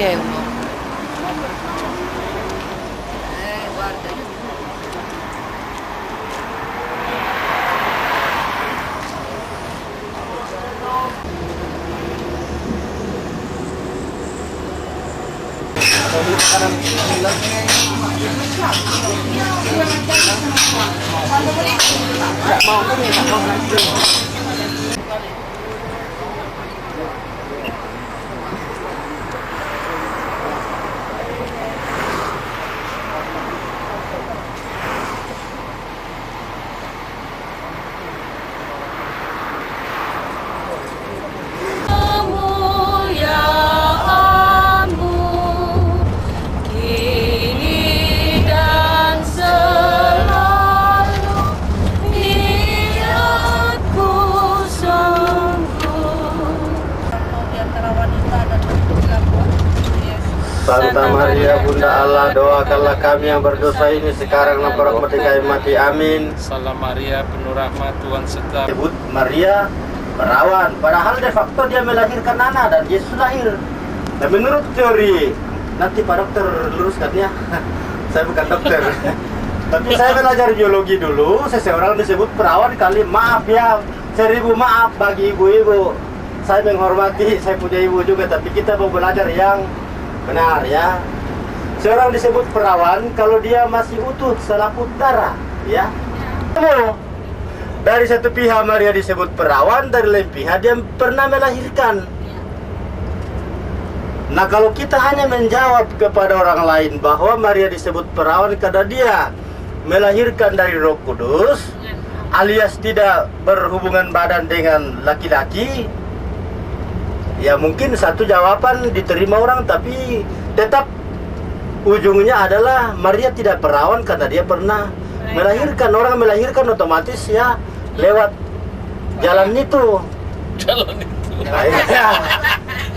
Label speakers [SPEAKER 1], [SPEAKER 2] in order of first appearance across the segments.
[SPEAKER 1] è uno. Guarda.
[SPEAKER 2] Santa Maria Bunda Allah, doakanlah kami yang berdosa ini sekarang dan pada ketika mati. Amin.
[SPEAKER 3] Salam Maria, penuh rahmat, Tuhan serta.
[SPEAKER 2] Sebut Maria perawan, padahal de facto dia melahirkan anak dan Yesus lahir. Dan menurut teori, nanti Pak Dokter luruskan ya. Saya bukan dokter. Tapi saya belajar biologi dulu, seseorang disebut perawan kali, maaf ya, 1000 maaf bagi ibu-ibu. Saya menghormati, saya punya ibu juga, tapi kita mau belajar yang benar ya. Seorang disebut perawan kalau dia masih utuh selaput darah ya. Dari satu pihak Maria disebut perawan, dari lain pihak dia pernah melahirkan. Nah, kalau kita hanya menjawab kepada orang lain bahwa Maria disebut perawan karena dia melahirkan dari Roh Kudus alias tidak berhubungan badan dengan laki-laki, ya mungkin satu jawaban diterima orang, tapi tetap ujungnya adalah Maria tidak perawan karena dia pernah melahirkan. Orang melahirkan otomatis ya lewat jalan itu.
[SPEAKER 3] Jalan itu.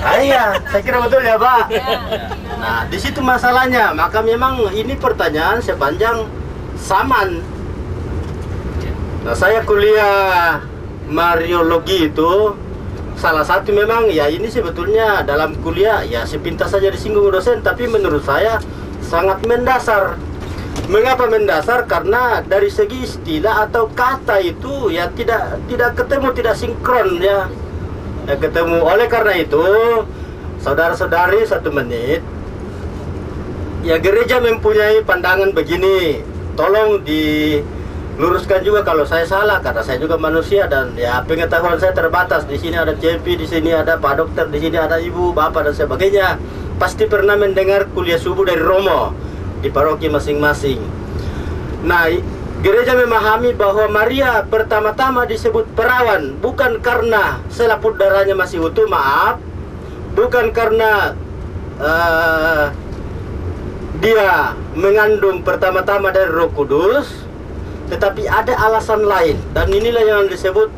[SPEAKER 2] Iya, saya kira betul ya Pak. Nah, di situ masalahnya. Maka memang ini pertanyaan sepanjang zaman. Nah, saya kuliah Mariologi itu salah satu memang ya ini sebetulnya dalam kuliah ya sepintas saja disinggung dosen, tapi menurut saya sangat mendasar. Mengapa mendasar? Karena dari segi istilah atau kata itu ya tidak ketemu, tidak sinkron ya. Ya ketemu. Oleh karena itu, saudara-saudari, 1 menit. Ya gereja mempunyai pandangan begini. Tolong diluruskan juga kalau saya salah, karena saya juga manusia dan ya pengetahuan saya terbatas. Di sini ada CP, di sini ada Pak Dokter, di sini ada Ibu, Bapak dan sebagainya. Pasti pernah mendengar kuliah subuh dari Romo di paroki masing-masing. Nah, gereja memahami bahwa Maria pertama-tama disebut perawan bukan karena selaput darahnya masih utuh, maaf, bukan karena dia mengandung pertama-tama dari Roh Kudus, tetapi ada alasan lain, dan inilah yang disebut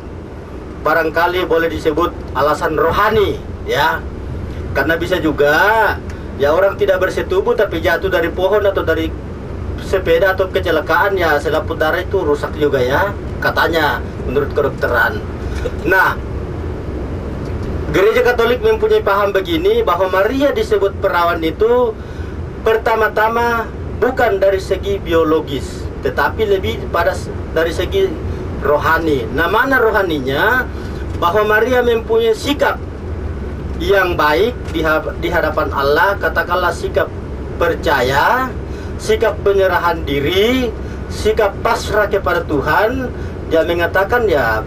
[SPEAKER 2] barangkali boleh disebut alasan rohani ya. Karena bisa juga ya orang tidak bersetubuh tapi jatuh dari pohon atau dari sepeda atau kecelakaan, ya selaput darah itu rusak juga ya, katanya menurut kedokteran. Nah, gereja Katolik mempunyai paham begini bahwa Maria disebut perawan itu pertama-tama bukan dari segi biologis, tetapi lebih pada dari segi rohani. Nah, mana rohaninya? Bahwa Maria mempunyai sikap yang baik di hadapan Allah, katakanlah sikap percaya, sikap penyerahan diri, sikap pasrah kepada Tuhan. Dia mengatakan ya,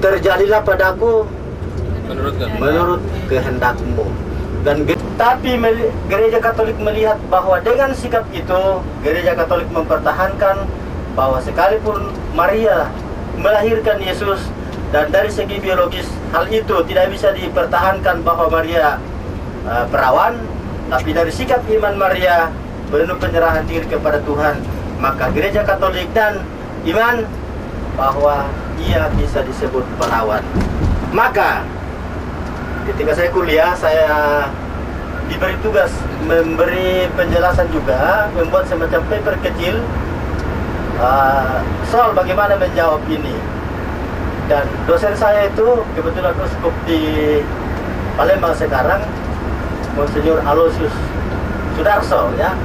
[SPEAKER 2] terjadilah padaku menurut kehendakmu. Dan tapi gereja Katolik melihat bahwa dengan sikap itu, gereja Katolik mempertahankan bahwa sekalipun Maria melahirkan Yesus, dan dari segi biologis hal itu tidak bisa dipertahankan bahwa Maria perawan, tapi dari sikap iman Maria penuh penyerahan diri kepada Tuhan, maka gereja Katolik dan iman bahwa ia bisa disebut perawan. Maka ketika saya kuliah, saya diberi tugas memberi penjelasan juga, membuat semacam paper kecil soal bagaimana menjawab ini. Dan dosen saya itu kebetulan uskup di Palembang sekarang, Monsinyur Aloysius Sudarso ya.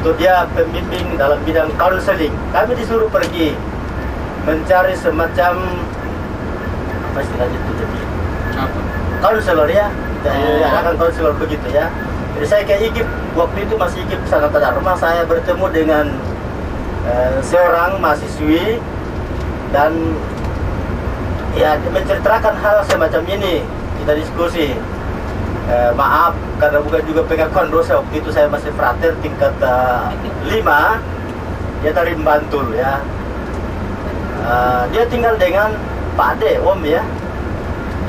[SPEAKER 2] Itu dia pembimbing dalam bidang counseling. Kami disuruh pergi mencari semacam apa istilahnya itu, jadi
[SPEAKER 3] Apa?
[SPEAKER 2] konselor ya, akan konselor begitu ya. Jadi saya ke IGIP, waktu itu masih IGIP Sanata Dharma, saya bertemu dengan seorang mahasiswi dan ya menceritakan hal semacam ini. Kita diskusi. Maaf karena bukan juga pengakuan dosa, waktu itu saya masih frater tingkat 5, dia dari Bantul ya. Dia tinggal dengan Pak Ade, Om ya.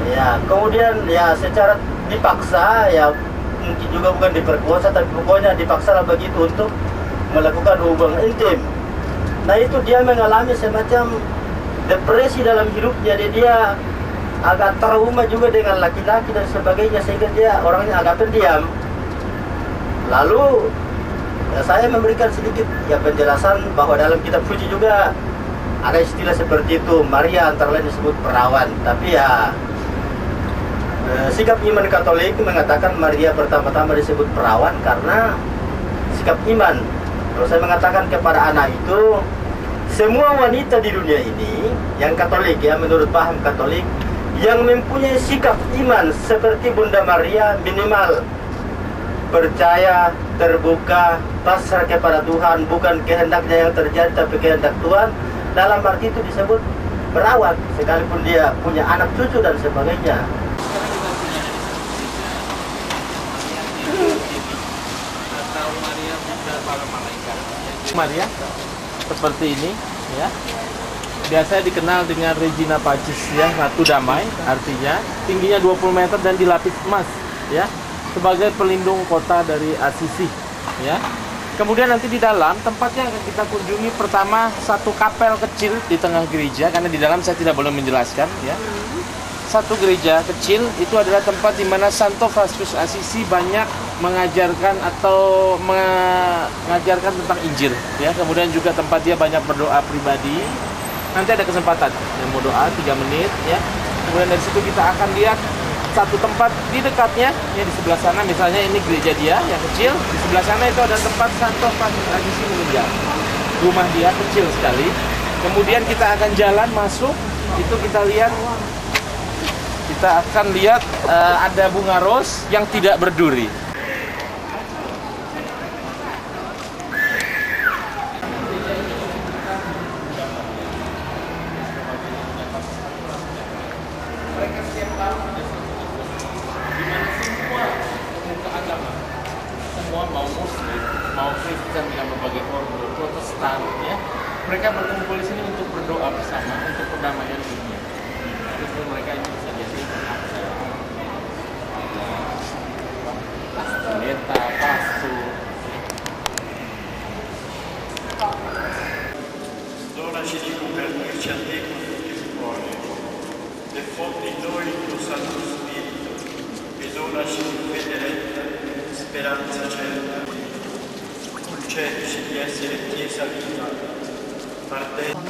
[SPEAKER 2] Ya, kemudian ya secara dipaksa ya, mungkin juga bukan diperkosa, tapi pokoknya dipaksa lah begitu untuk melakukan hubungan intim. Nah itu dia mengalami semacam depresi dalam hidupnya, jadi dia agak trauma juga dengan laki-laki dan sebagainya, sehingga dia orangnya agak pendiam. Lalu ya, saya memberikan sedikit ya penjelasan bahwa dalam kitab suci juga ada istilah seperti itu, Maria antara lain disebut perawan. Tapi ya sikap iman Katolik mengatakan Maria pertama-tama disebut perawan karena sikap iman. Kalau saya mengatakan kepada anak itu, semua wanita di dunia ini yang Katolik ya, menurut paham Katolik, yang mempunyai sikap iman seperti Bunda Maria, minimal percaya, terbuka, pasrah kepada Tuhan, bukan kehendaknya yang terjadi tapi kehendak Tuhan, dalam arti itu disebut perawat, sekalipun dia punya anak cucu dan sebagainya.
[SPEAKER 4] Maria seperti ini ya, biasa dikenal dengan Regina Pacis ya, Ratu Damai, artinya tingginya 20 meter dan dilapis emas ya, sebagai pelindung kota dari Assisi ya. Kemudian nanti di dalam tempatnya akan kita kunjungi, pertama satu kapel kecil di tengah gereja, karena di dalam saya tidak boleh menjelaskan ya. Satu gereja kecil itu adalah tempat di mana Santo Franciscus Assisi banyak mengajarkan atau mengajarkan tentang Injil ya. Kemudian juga tempat dia banyak berdoa pribadi. Nanti ada kesempatan yang mau doa 3 menit ya. Kemudian dari situ kita akan lihat satu tempat di dekatnya ya, di sebelah sana misalnya ini gereja dia yang kecil, di sebelah sana itu ada tempat Santo Franciscus Assisi meninggal. Rumah dia kecil sekali. Kemudian kita akan jalan masuk, itu kita akan lihat ada bunga ros yang tidak berduri. Semua mau Muslim, mau Kristen yang berbagai ordo, Protestan, ya, mereka berkumpul di sini untuk berdoa bersama untuk perdamaian dunia. Jadi mereka ini bisa jadi pendeta, pastor.
[SPEAKER 5] Donaci di convertirci a te con tutto il cuore, diffondi in noi il tuo Santo Spirito e donaci di fede retta, speranza certa. Concedici di essere Chiesa viva, ardente.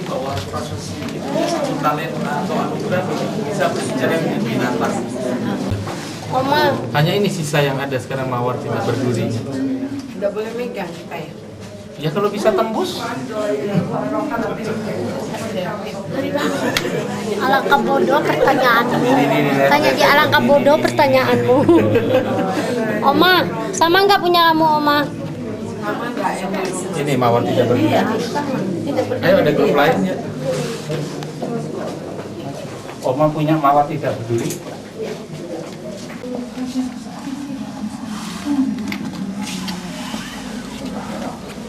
[SPEAKER 4] Bahwa proses itu satu talenta atau anugerah bisa berbicara dengan binatang.
[SPEAKER 1] Oma,
[SPEAKER 4] Hanya ini sisa yang ada sekarang, mawar tidak berduri.
[SPEAKER 1] udah boleh megang kayak.
[SPEAKER 4] Ya kalau bisa tembus.
[SPEAKER 6] Alangkah bodoh pertanyaanmu. Tanya di alangkah bodoh pertanyaanmu. Oma, sama nggak punya kamu, Oma?
[SPEAKER 4] Ini mawar tidak berduri. Ayo ada grup lainnya.
[SPEAKER 7] Oma punya mawar tidak berduri.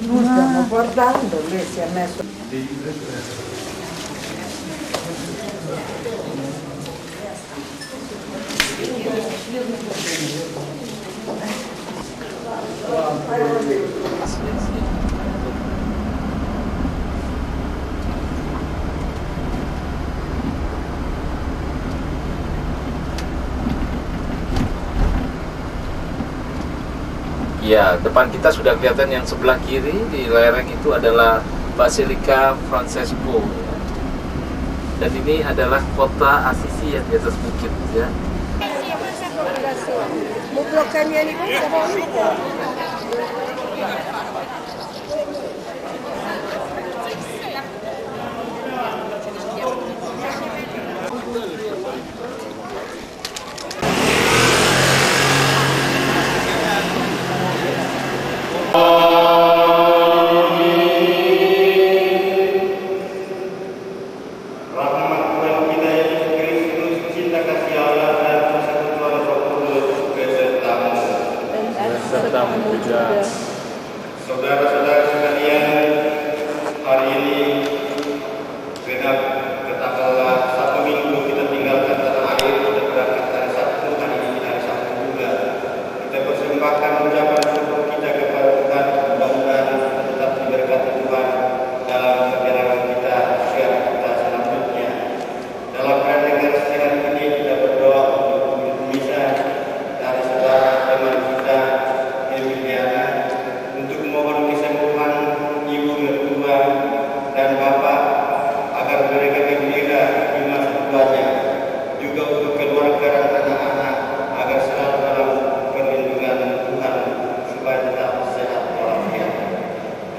[SPEAKER 8] Stiamo guardando, lei si è messo.
[SPEAKER 4] Ya, depan kita sudah kelihatan yang sebelah kiri di lereng itu adalah Basilika Francesco. Dan ini adalah kota Assisi yang di atas bukit ya.
[SPEAKER 5] Saudara-saudara sekalian, hari ini genap ke tanggal 1 minggu kita tinggalkan tanah air, kita berangkat hari Sabtu, hari ini hari Sabtu juga. Kita persembahkan ucapan syukur kita kepada Tuhan, mudah-mudahan tetap diberkati Tuhan dalam perjalanan kita, usia kita selanjutnya. Dalam renungan sehat ini kita berdoa untuk misa dari saudara teman kita Emiliana, untuk mohon kesembuhan ibu mertua dan bapak agar mereka gembira di masa tuanya, juga untuk keluarga dan anak-anak agar selalu dalam perlindungan Tuhan supaya tetap sehat walafiat.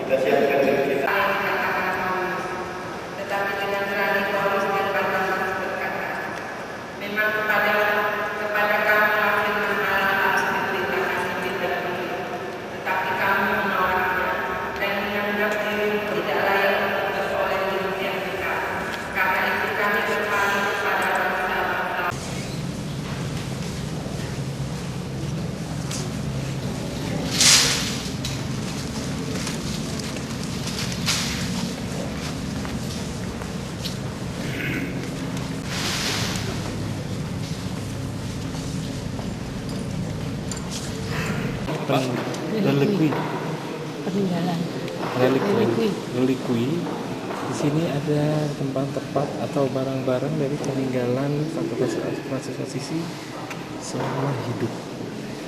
[SPEAKER 5] Kita siapkan diri kita.
[SPEAKER 1] Tetapi dengan berani Paulus dan Barnabas berkata, memang kepada kamu firman Allah harus diberikan kasih dan budi, tetapi kamu menolaknya dan menganggap diri tidak layak untuk beroleh di dunia kita. Karena itu kami berpaling kepada bangsa-bangsa.
[SPEAKER 4] Relikui. Relikui. Di sini ada tempat atau barang-barang dari peninggalan Santo Fransiskus Assisi selama hidup.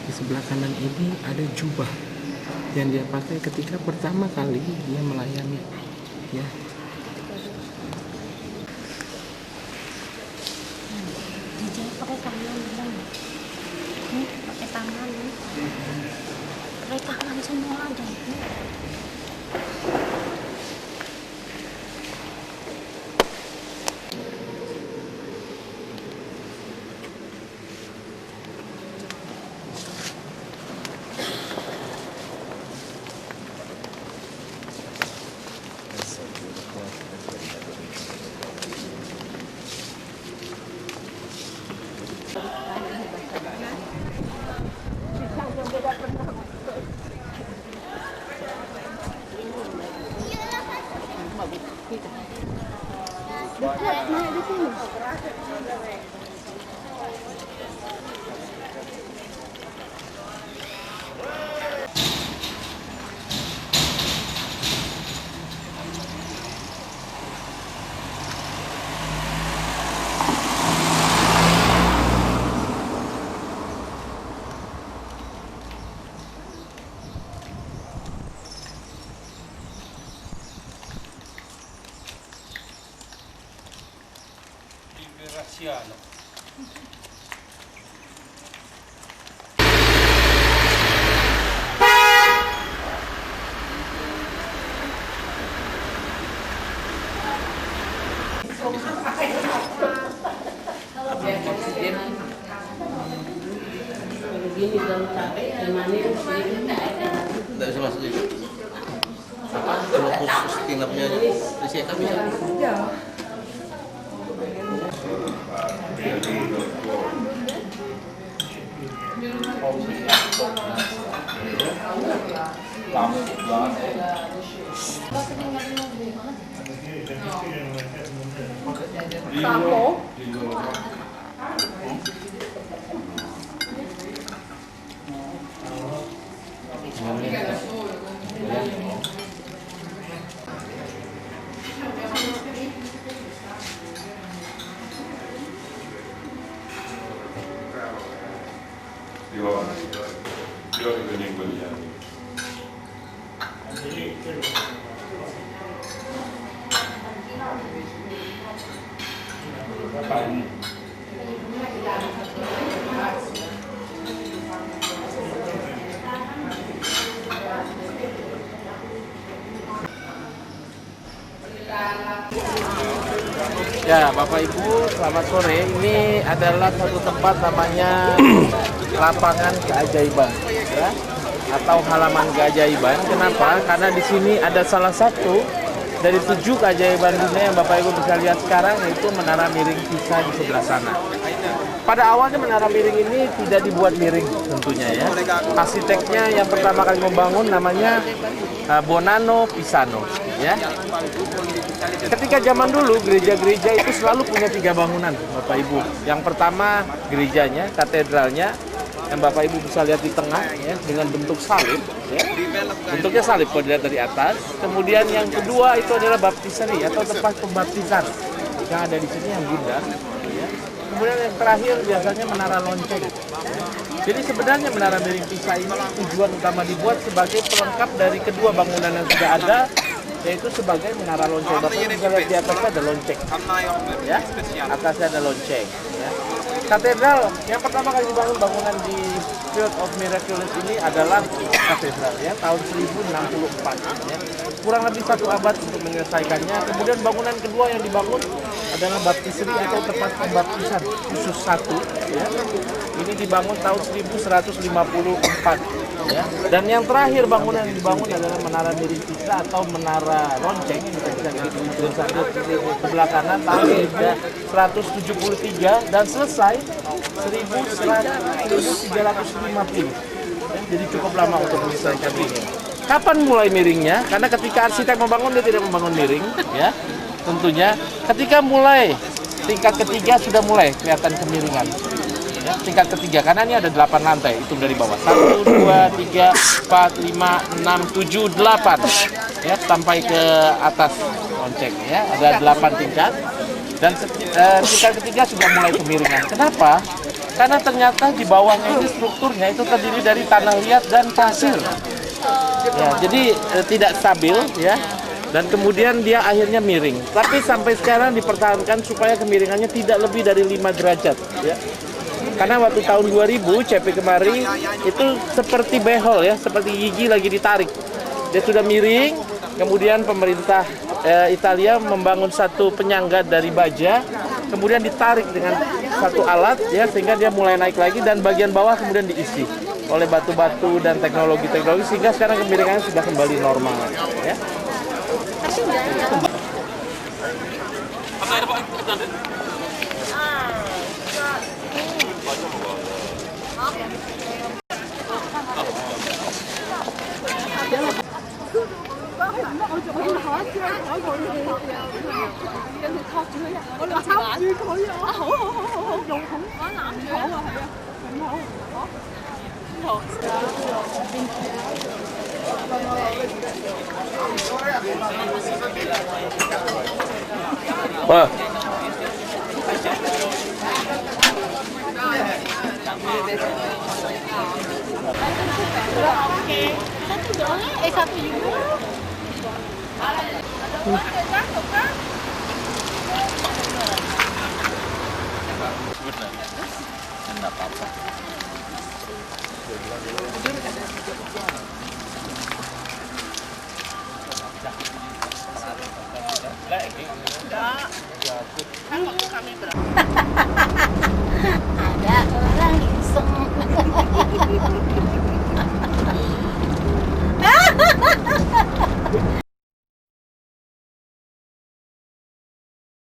[SPEAKER 4] Di sebelah kanan ini ada jubah yang dia pakai ketika pertama kali dia melayani. Ya.
[SPEAKER 6] Pakai tangan, pakai tangan, pakai tangan semua ada.
[SPEAKER 3] Graziano.
[SPEAKER 2] Tidak bisa masuk juga. Apa? Khusus tinapnya disediakan bisa?
[SPEAKER 8] Ya.
[SPEAKER 5] tradizioni venendo agli anni.
[SPEAKER 4] Ya, Bapak Ibu, selamat sore. Ini adalah satu tempat namanya lapangan keajaiban, ya, atau halaman keajaiban. Kenapa? Karena di sini ada salah satu dari 7 keajaiban dunia yang Bapak Ibu bisa lihat sekarang, yaitu menara miring Pisa di sebelah sana. Pada awalnya menara miring ini tidak dibuat miring tentunya, ya. Arsiteknya yang pertama kali membangun namanya Bonanno Pisano, ya. Ketika zaman dulu gereja-gereja itu selalu punya 3 bangunan, Bapak Ibu. Yang pertama gerejanya, katedralnya, yang Bapak Ibu bisa lihat di tengah, ya, dengan bentuk salib, ya. Bentuknya salib kalau dilihat dari atas. Kemudian yang kedua itu adalah baptiseri atau tempat pembaptisan yang ada di sini yang bundar, ya. Kemudian yang terakhir biasanya menara lonceng. Jadi sebenarnya menara miring Pisa ini tujuan utama dibuat sebagai pelengkap dari kedua bangunan yang sudah ada, yaitu sebagai menara lonceng. Bapak bisa lihat di atasnya ada lonceng, ya, atasnya ada lonceng, ya. Katedral yang pertama kali dibangun bangunan di Field of Miracles ini adalah katedral, ya, tahun 1064, ya. Kurang lebih 1 abad untuk menyelesaikannya. Kemudian bangunan kedua yang dibangun adalah baptiseri atau tempat pembaptisan khusus 1, ya. Ini dibangun tahun 1154, ya. Dan yang terakhir bangunan yang dibangun adalah menara miring Pisa atau menara lonceng yang kita bisa lihat di sebelah kanan tahun 1173 dan selesai 1350. Jadi cukup lama untuk menyelesaikan ini. Kapan mulai miringnya? Karena ketika arsitek membangun dia tidak membangun miring, ya. Tentunya ketika mulai tingkat ketiga sudah mulai kelihatan kemiringan. Ya, tingkat ketiga, karena ini ada 8 lantai, hitung dari bawah. 1, 2, 3, 4, 5, 6, 7, 8. Ya, sampai ke atas lonceng, ya. Ada 8 tingkat. Dan tingkat ketiga sudah mulai kemiringan. Kenapa? Karena ternyata di bawahnya ini strukturnya itu terdiri dari tanah liat dan pasir. Ya, jadi tidak stabil, ya. Dan kemudian dia akhirnya miring. Tapi sampai sekarang dipertahankan supaya kemiringannya tidak lebih dari 5 derajat, ya. Karena waktu tahun 2000 CP kemari itu seperti behol, ya, seperti gigi lagi ditarik. Dia sudah miring, kemudian pemerintah Italia membangun satu penyangga dari baja, kemudian ditarik dengan satu alat, ya, sehingga dia mulai naik lagi dan bagian bawah kemudian diisi oleh batu-batu dan teknologi-teknologi sehingga sekarang kemiringannya sudah kembali normal, ya. Wah.
[SPEAKER 6] Satu juga.
[SPEAKER 4] Enggak apa-apa.
[SPEAKER 6] Ada.